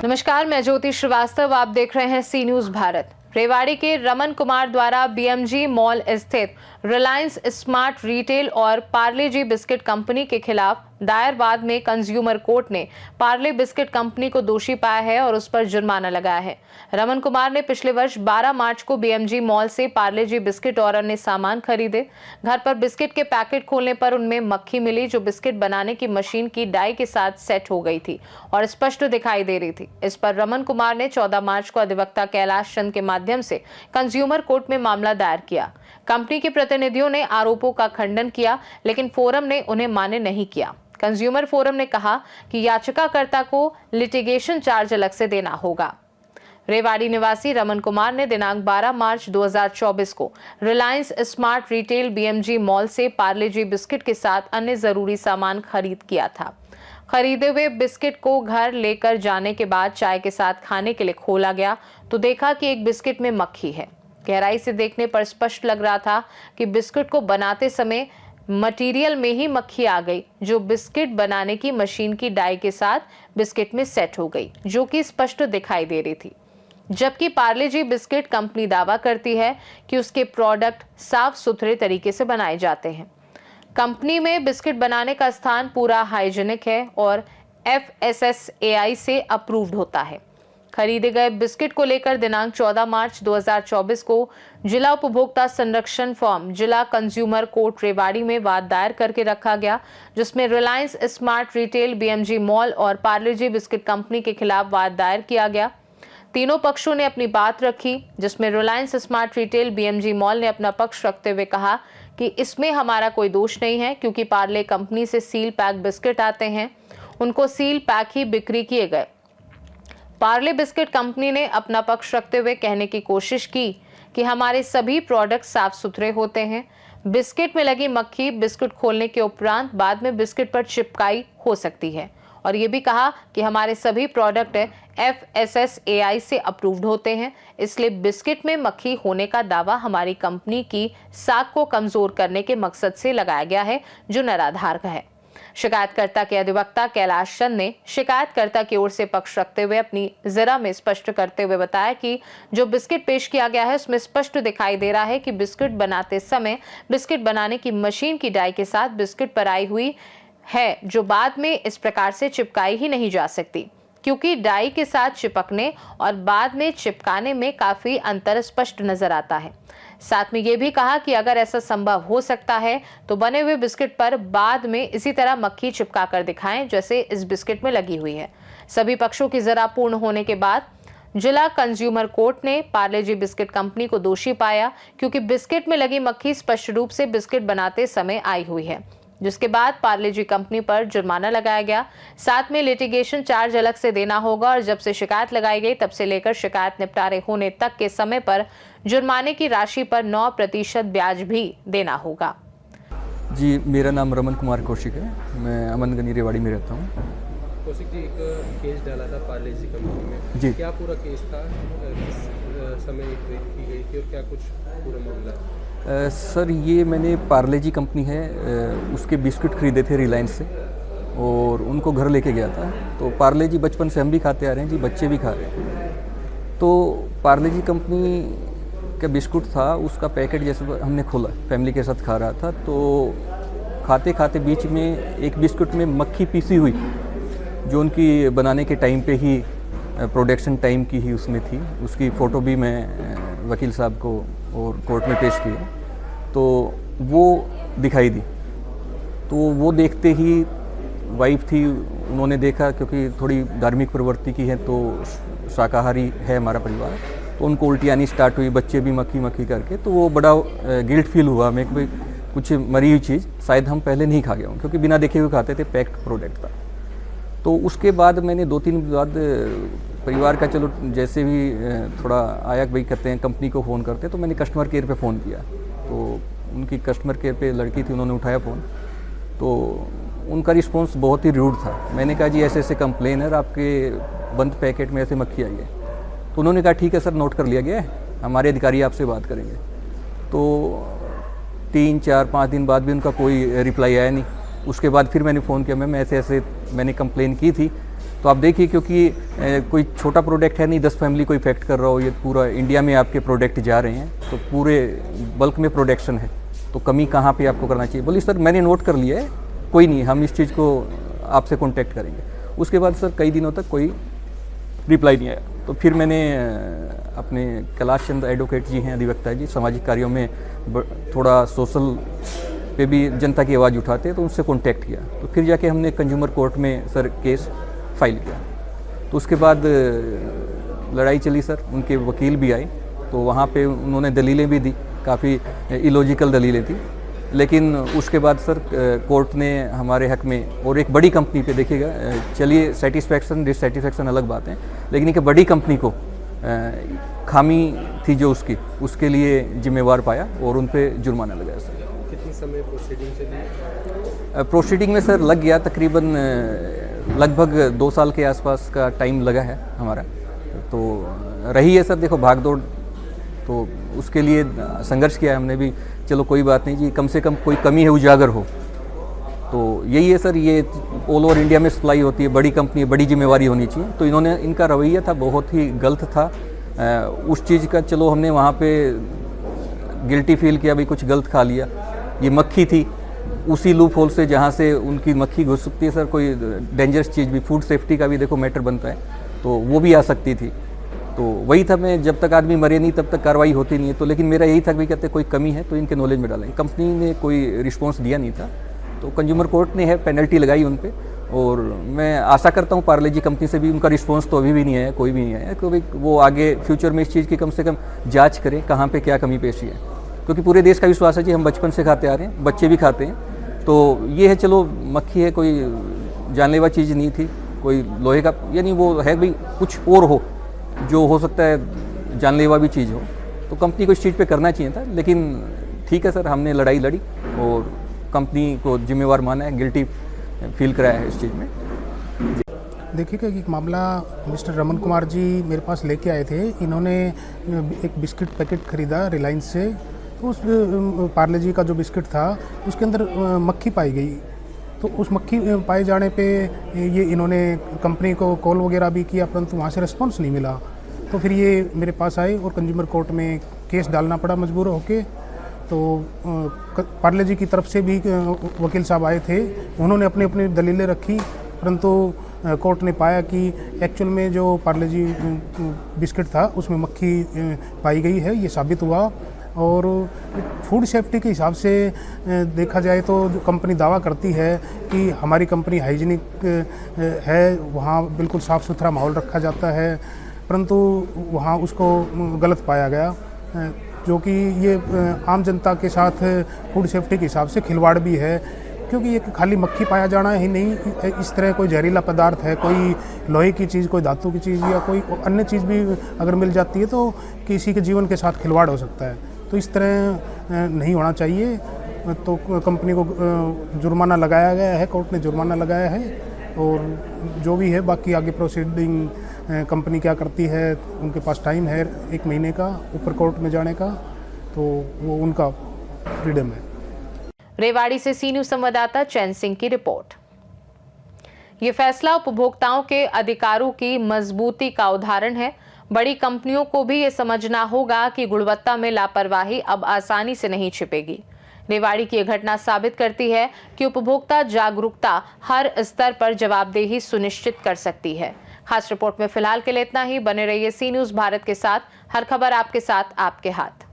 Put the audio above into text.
नमस्कार, मैं ज्योति श्रीवास्तव। आप देख रहे हैं सी न्यूज भारत। रेवाड़ी के रमन कुमार द्वारा बीएमजी मॉल स्थित रिलायंस स्मार्ट रिटेल और पार्ले जी बिस्किट कंपनी के खिलाफ दायर वाद में कंज्यूमर कोर्ट ने पार्ले बिस्किट कंपनी को दोषी पाया है और उस पर जुर्माना लगाया है। रमन कुमार ने पिछले वर्ष 12 मार्च को बीएमजी मॉल से पार्ले जी बिस्किट और अन्य सामान खरीदे। घर पर बिस्किट के पैकेट खोलने पर उनमें मक्खी मिली, जो बिस्किट बनाने की मशीन की डाई के साथ सेट हो गई थी और स्पष्ट दिखाई दे रही थी। इस पर रमन कुमार ने 14 मार्च को अधिवक्ता कैलाश चंद के माध्यम से कंज्यूमर कोर्ट में मामला दायर किया। कंपनी के प्रतिनिधियों ने आरोपों का खंडन किया, लेकिन फोरम ने उन्हें मान्य नहीं किया। कंज्यूमर फोरम ने कहा कि याचिकाकर्ता को लिटिगेशन चार्ज अलग से देना होगा। रेवाड़ी निवासी रमन कुमार ने दिनांक 12 मार्च 2024 को Reliance smart retail BMG mall से पार्ले जी बिस्किट के साथ अन्य जरूरी सामान खरीद किया था। खरीदे हुए बिस्किट को घर लेकर जाने के बाद चाय के साथ खाने के लिए खोला गया तो देखा कि एक बिस्किट में मक्खी है। गहराई से देखने पर स्पष्ट लग रहा था कि बिस्किट को बनाते समय मटेरियल में ही मक्खी आ गई, जो बिस्किट बनाने की मशीन की डाई के साथ बिस्किट में सेट हो गई, जो कि स्पष्ट दिखाई दे रही थी। जबकि पार्ले जी बिस्किट कंपनी दावा करती है कि उसके प्रोडक्ट साफ सुथरे तरीके से बनाए जाते हैं। कंपनी में बिस्किट बनाने का स्थान पूरा हाइजीनिक है और FSSAI से अप्रूव्ड होता है। खरीदे गए बिस्किट को लेकर दिनांक 14 मार्च 2024 को जिला उपभोक्ता संरक्षण फॉर्म जिला कंज्यूमर कोर्ट रेवाड़ी में वाद दायर करके रखा गया, जिसमें Reliance smart retail BMG mall और पार्ले जी बिस्किट कंपनी के खिलाफ वाद दायर किया गया। तीनों पक्षों ने अपनी बात रखी, जिसमें Reliance smart retail BMG mall ने अपना पक्ष रखते हुए कहा कि इसमें हमारा कोई दोष नहीं है, क्योंकि पार्ले कंपनी से सील पैक बिस्किट आते हैं, उनको सील पैक ही बिक्री किए गए। पार्ले बिस्किट कंपनी ने अपना पक्ष रखते हुए कहने की कोशिश की कि हमारे सभी प्रोडक्ट साफ सुथरे होते हैं। बिस्किट में लगी मक्खी बिस्किट खोलने के उपरांत बाद में बिस्किट पर चिपकाई हो सकती है, और ये भी कहा कि हमारे सभी प्रोडक्ट FSSAI से अप्रूव्ड होते हैं, इसलिए बिस्किट में मक्खी होने का दावा हमारी कंपनी की साख को कमजोर करने के मकसद से लगाया गया है, जो निराधार है। शिकायतकर्ता के अधिवक्ता कैलाश चंद ने शिकायतकर्ता की ओर से पक्ष रखते हुए अपनी जरा में स्पष्ट करते हुए बताया कि जो बिस्किट पेश किया गया है उसमें स्पष्ट दिखाई दे रहा है कि बिस्किट बनाते समय बिस्किट बनाने की मशीन की डाई के साथ बिस्किट पर आई हुई है, जो बाद में इस प्रकार से चिपकाई ही नहीं जा सकती, क्योंकि डाई के साथ चिपकने और बाद में चिपकाने में काफी अंतर स्पष्ट नजर आता है। साथ में ये भी कहा कि अगर ऐसा संभव हो सकता है तो बने हुए बिस्किट पर बाद में इसी तरह मक्खी चिपका कर दिखाएं, जैसे इस बिस्किट में लगी हुई है। सभी पक्षों की जरा पूर्ण होने के बाद जिला कंज्यूमर कोर्ट ने पार्ले जी बिस्किट कंपनी को दोषी पाया, क्योंकि बिस्किट में लगी मक्खी स्पष्ट रूप से बिस्किट बनाते समय आई हुई है, जिसके बाद पार्ले जी कंपनी पर जुर्माना लगाया गया। साथ में लिटिगेशन चार्ज अलग से देना होगा और जब से शिकायत लगाई गई तब से लेकर शिकायत निपटारे होने तक के समय पर जुर्माने की राशि पर 9% ब्याज भी देना होगा। जी, मेरा नाम रमन कुमार कौशिक है। मैं अमनगनी रेवाड़ी में रहता हूँ। कौशिक जी, एक केस डाला था पार्ले जी कंपनी में जी। क्या पूरा केस था, किस समय की गई थी और क्या कुछ पूरा मामला है? सर, ये मैंने पार्ले जी कंपनी है, उसके बिस्किट खरीदे थे रिलायंस से और उनको घर लेके गया था। तो पार्ले जी बचपन से हम भी खाते आ रहे हैं जी, बच्चे भी खा रहे हैं। तो पार्ले जी कंपनी का बिस्कुट था, उसका पैकेट जैसे हमने खोला, फैमिली के साथ खा रहा था, तो खाते खाते बीच में एक बिस्कुट में मक्खी पीसी हुई, जो उनकी बनाने के टाइम पे ही प्रोडक्शन टाइम की ही उसमें थी। उसकी फ़ोटो भी मैं वकील साहब को और कोर्ट में पेश की, तो वो दिखाई दी। तो वो देखते ही वाइफ थी, उन्होंने देखा, क्योंकि थोड़ी धार्मिक प्रवृत्ति की है, तो शाकाहारी है हमारा परिवार, तो उनको उल्टी आनी स्टार्ट हुई, बच्चे भी मक्खी मक्खी करके। तो वो बड़ा गिल्ट फील हुआ हमें कि कुछ मरी हुई चीज़ शायद हम पहले नहीं खा गया हूँ, क्योंकि बिना देखे हुए खाते थे, पैक्ड प्रोडक्ट था। तो उसके बाद मैंने 2-3 बाद परिवार का, चलो जैसे भी थोड़ा आया, भाई कहते हैं कंपनी को फ़ोन करते, तो मैंने कस्टमर केयर पे फ़ोन किया। तो उनकी कस्टमर केयर पे लड़की थी, उन्होंने उठाया फ़ोन, तो उनका रिस्पॉन्स बहुत ही रूड था। मैंने कहा जी ऐसे ऐसे कंप्लेन है, आपके बंद पैकेट में ऐसे मक्खी आई है। तो उन्होंने कहा ठीक है सर, नोट कर लिया गया है, हमारे अधिकारी आपसे बात करेंगे। तो 3-4-5 दिन बाद भी उनका कोई रिप्लाई आया नहीं। उसके बाद फिर मैंने फ़ोन किया, मैम ऐसे ऐसे मैंने कंप्लेन की थी। तो आप देखिए, क्योंकि कोई छोटा प्रोडक्ट है नहीं, 10 फैमिली को इफेक्ट कर रहा हो, ये पूरा इंडिया में आपके प्रोडक्ट जा रहे हैं, तो पूरे बल्क में प्रोडक्शन है, तो कमी कहाँ पे आपको करना चाहिए। बोली सर मैंने नोट कर लिया है, कोई नहीं, हम इस चीज़ को आपसे कॉन्टैक्ट करेंगे। उसके बाद सर कई दिनों तक कोई रिप्लाई नहीं आया। तो फिर मैंने अपने कैलाश चंद्र एडवोकेट जी हैं, अधिवक्ता जी, सामाजिक कार्यों में थोड़ा सोशल पे भी जनता की आवाज़ उठाते हैं, तो उनसे कॉन्टैक्ट किया। तो फिर जाके हमने कंज्यूमर कोर्ट में सर केस फाइल किया। तो उसके बाद लड़ाई चली सर, उनके वकील भी आए, तो वहाँ पे उन्होंने दलीलें भी दी, काफ़ी इलॉजिकल दलीलें थी। लेकिन उसके बाद सर कोर्ट ने हमारे हक में, और एक बड़ी कंपनी पे देखिएगा, चलिए सेटिस्फैक्शन डिससेटिस्फैक्शन अलग बात है, लेकिन एक बड़ी कंपनी को खामी थी जो उसके लिए जिम्मेवार पाया और उन पे जुर्माना लगाया सर। कितने समय प्रोसीडिंग चली? प्रोसीडिंग में सर लग गया तकरीबन लगभग 2 साल के आसपास का टाइम लगा है हमारा। तो रही है सर, देखो भाग दौड़, तो उसके लिए संघर्ष किया है हमने भी। चलो कोई बात नहीं जी, कम से कम कोई कमी है उजागर हो। तो यही है सर, ये ऑल ओवर इंडिया में सप्लाई होती है, बड़ी कंपनी है, बड़ी जिम्मेवारी होनी चाहिए। तो इनका रवैया था बहुत ही गलत था। उस चीज़ का चलो हमने वहाँ पे गिल्टी फील किया, भाई कुछ गलत खा लिया। ये मक्खी थी, उसी लूप होल से जहाँ से उनकी मक्खी घुस सकती है सर, कोई डेंजरस चीज़ भी, फूड सेफ्टी का भी देखो मैटर बनता है, तो वो भी आ सकती थी। तो वही था, मैं जब तक आदमी मरे नहीं तब तक कार्रवाई होती नहीं है। तो लेकिन मेरा यही था कि कहते कोई कमी है तो इनके नॉलेज में डालें। कंपनी ने कोई रिस्पॉन्स दिया नहीं था, तो कंज्यूमर कोर्ट ने है पेनल्टी लगाई उन पे। और मैं आशा करता हूँ पार्ले जी कंपनी से भी उनका रिस्पॉन्स तो अभी भी नहीं आया, कोई भी नहीं आया, क्योंकि वो आगे फ्यूचर में इस चीज़ की कम से कम जाँच करें कहाँ पर क्या कमी पेशी है। क्योंकि पूरे देश का विश्वास है जी, हम बचपन से खाते आ रहे हैं, बच्चे भी खाते हैं। तो ये है, चलो मक्खी है, कोई जानलेवा चीज़ नहीं थी, कोई लोहे का, यानी वो है भाई कुछ और हो जो हो सकता है जानलेवा भी चीज़ हो, तो कंपनी को इस चीज़ पे करना चाहिए था। लेकिन ठीक है सर, हमने लड़ाई लड़ी और कंपनी को जिम्मेवार माना है, गिल्टी फील कराया है इस चीज़ में। देखिएगा कि एक मामला मिस्टर रमन कुमार जी मेरे पास लेके आए थे। इन्होंने एक बिस्किट पैकेट ख़रीदा रिलायंस से, तो उस पार्ले जी का जो बिस्किट था उसके अंदर मक्खी पाई गई। तो उस मक्खी पाए जाने पे ये इन्होंने कंपनी को कॉल वगैरह भी किया, परंतु वहाँ से रिस्पांस नहीं मिला। तो फिर ये मेरे पास आए और कंज्यूमर कोर्ट में केस डालना पड़ा मजबूर होके। तो पार्ले जी की तरफ से भी वकील साहब आए थे, उन्होंने अपनी अपनी दलीलें रखी, परंतु कोर्ट ने पाया कि एक्चुअल में जो पार्ले जी बिस्किट था उसमें मक्खी पाई गई है, ये साबित हुआ। और फूड सेफ्टी के हिसाब से देखा जाए तो जो कंपनी दावा करती है कि हमारी कंपनी हाइजीनिक है, वहाँ बिल्कुल साफ़ सुथरा माहौल रखा जाता है, परंतु वहाँ उसको गलत पाया गया, जो कि ये आम जनता के साथ फूड सेफ्टी के हिसाब से खिलवाड़ भी है। क्योंकि ये खाली मक्खी पाया जाना ही नहीं, इस तरह कोई जहरीला पदार्थ है, कोई लोहे की चीज़, कोई धातु की चीज़ या कोई अन्य चीज़ भी अगर मिल जाती है तो किसी के जीवन के साथ खिलवाड़ हो सकता है। तो इस तरह नहीं होना चाहिए। तो कंपनी को जुर्माना लगाया गया है, कोर्ट ने जुर्माना लगाया है, और जो भी है बाकी आगे प्रोसीडिंग कंपनी क्या करती है, उनके पास टाइम है 1 महीने का ऊपर कोर्ट में जाने का, तो वो उनका फ्रीडम है। रेवाड़ी से सी न्यूज़ संवाददाता चैन सिंह की रिपोर्ट। ये फैसला उपभोक्ताओं के अधिकारों की मजबूती का उदाहरण है। बड़ी कंपनियों को भी ये समझना होगा कि गुणवत्ता में लापरवाही अब आसानी से नहीं छिपेगी। रेवाड़ी की यह घटना साबित करती है कि उपभोक्ता जागरूकता हर स्तर पर जवाबदेही सुनिश्चित कर सकती है। खास रिपोर्ट में फिलहाल के लिए इतना ही। बने रहिए सी न्यूज़ भारत के साथ, हर खबर आपके साथ, आपके हाथ।